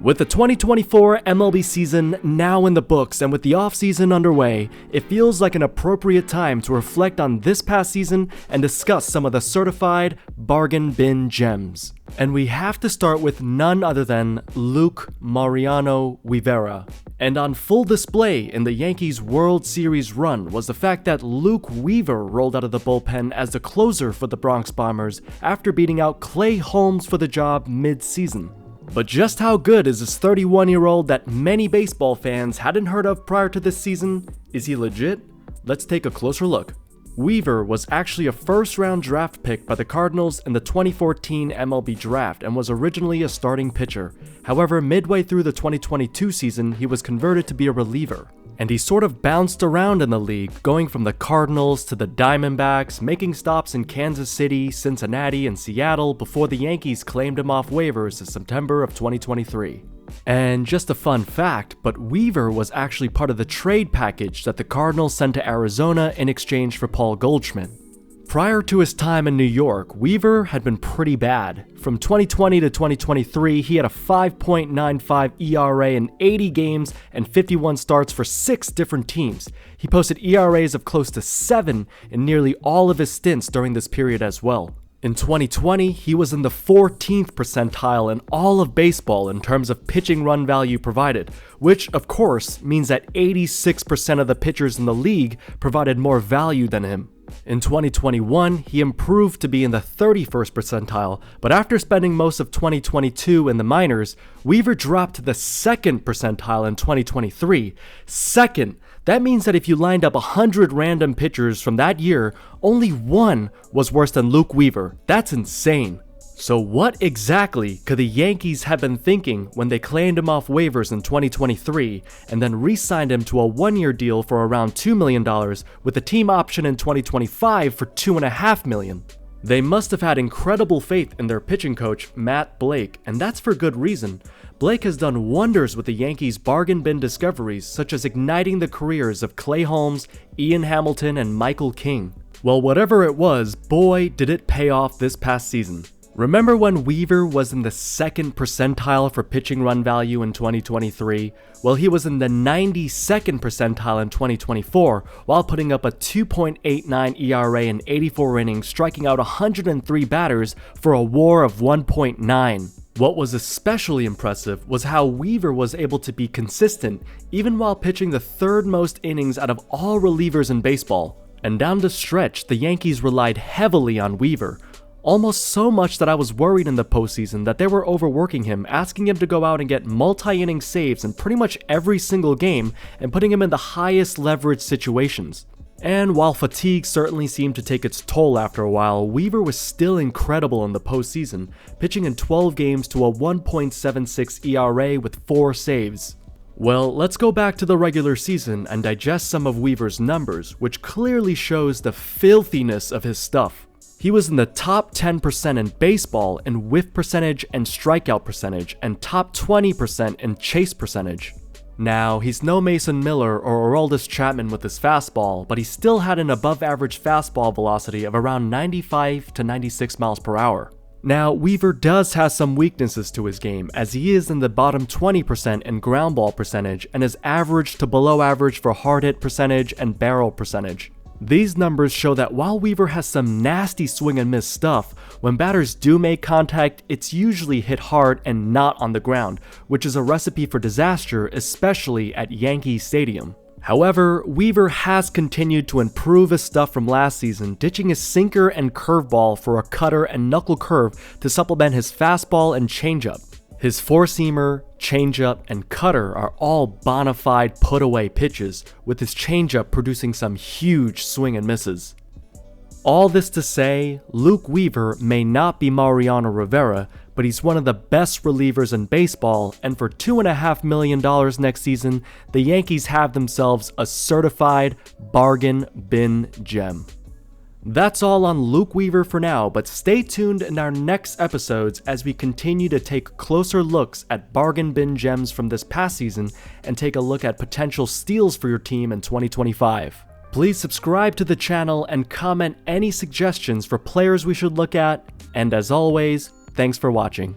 With the 2024 MLB season now in the books and with the offseason underway, it feels like an appropriate time to reflect on this past season and discuss some of the certified bargain bin gems. And we have to start with none other than Luke Mariano Rivera. And on full display in the Yankees World Series run was the fact that Luke Weaver rolled out of the bullpen as the closer for the Bronx Bombers after beating out Clay Holmes for the job mid-season. But just how good is this 31-year-old that many baseball fans hadn't heard of prior to this season? Is he legit? Let's take a closer look. Weaver was actually a first-round draft pick by the Cardinals in the 2014 MLB draft and was originally a starting pitcher. However, midway through the 2022 season, he was converted to be a reliever. And he sort of bounced around in the league, going from the Cardinals to the Diamondbacks, making stops in Kansas City, Cincinnati, and Seattle before the Yankees claimed him off waivers in September of 2023. And just a fun fact, but Weaver was actually part of the trade package that the Cardinals sent to Arizona in exchange for Paul Goldschmidt. Prior to his time in New York, Weaver had been pretty bad. From 2020 to 2023, he had a 5.95 ERA in 80 games and 51 starts for 6 different teams. He posted ERAs of close to 7 in nearly all of his stints during this period as well. In 2020, he was in the 14th percentile in all of baseball in terms of pitching run value provided, which of course means that 86% of the pitchers in the league provided more value than him. In 2021, he improved to be in the 31st percentile, but after spending most of 2022 in the minors, Weaver dropped to the 2nd percentile in 2023. Second, that means that if you lined up 100 random pitchers from that year, only one was worse than Luke Weaver. That's insane. So what exactly could the Yankees have been thinking when they claimed him off waivers in 2023 and then re-signed him to a one-year deal for around $2 million with a team option in 2025 for $2.5 million? They must have had incredible faith in their pitching coach, Matt Blake, and that's for good reason. Blake has done wonders with the Yankees' bargain bin discoveries, such as igniting the careers of Clay Holmes, Ian Hamilton, and Michael King. Well, whatever it was, boy, did it pay off this past season. Remember when Weaver was in the 2nd percentile for pitching run value in 2023? Well, he was in the 92nd percentile in 2024, while putting up a 2.89 ERA in 84 innings, striking out 103 batters for a WAR of 1.9. What was especially impressive was how Weaver was able to be consistent even while pitching the 3rd most innings out of all relievers in baseball. And down the stretch, the Yankees relied heavily on Weaver. Almost so much that I was worried in the postseason that they were overworking him, asking him to go out and get multi-inning saves in pretty much every single game and putting him in the highest leverage situations. And while fatigue certainly seemed to take its toll after a while, Weaver was still incredible in the postseason, pitching in 12 games to a 1.76 ERA with 4 saves. Well, let's go back to the regular season and digest some of Weaver's numbers, which clearly shows the filthiness of his stuff. He was in the top 10% in baseball in whiff percentage and strikeout percentage, and top 20% in chase percentage. Now, he's no Mason Miller or Aroldis Chapman with his fastball, but he still had an above-average fastball velocity of around 95 to 96 miles per hour. Now, Weaver does have some weaknesses to his game, as he is in the bottom 20% in ground ball percentage and is average to below average for hard hit percentage and barrel percentage. These numbers show that while Weaver has some nasty swing and miss stuff, when batters do make contact, it's usually hit hard and not on the ground, which is a recipe for disaster, especially at Yankee Stadium. However, Weaver has continued to improve his stuff from last season, ditching his sinker and curveball for a cutter and knuckle curve to supplement his fastball and changeup. His four-seamer, changeup, and cutter are all bona fide put-away pitches, with his changeup producing some huge swing and misses. All this to say, Luke Weaver may not be Mariano Rivera, but he's one of the best relievers in baseball, and for $2.5 million next season, the Yankees have themselves a certified bargain bin gem. That's all on Luke Weaver for now, but stay tuned in our next episodes as we continue to take closer looks at bargain bin gems from this past season and take a look at potential steals for your team in 2025. Please subscribe to the channel and comment any suggestions for players we should look at, and as always, thanks for watching.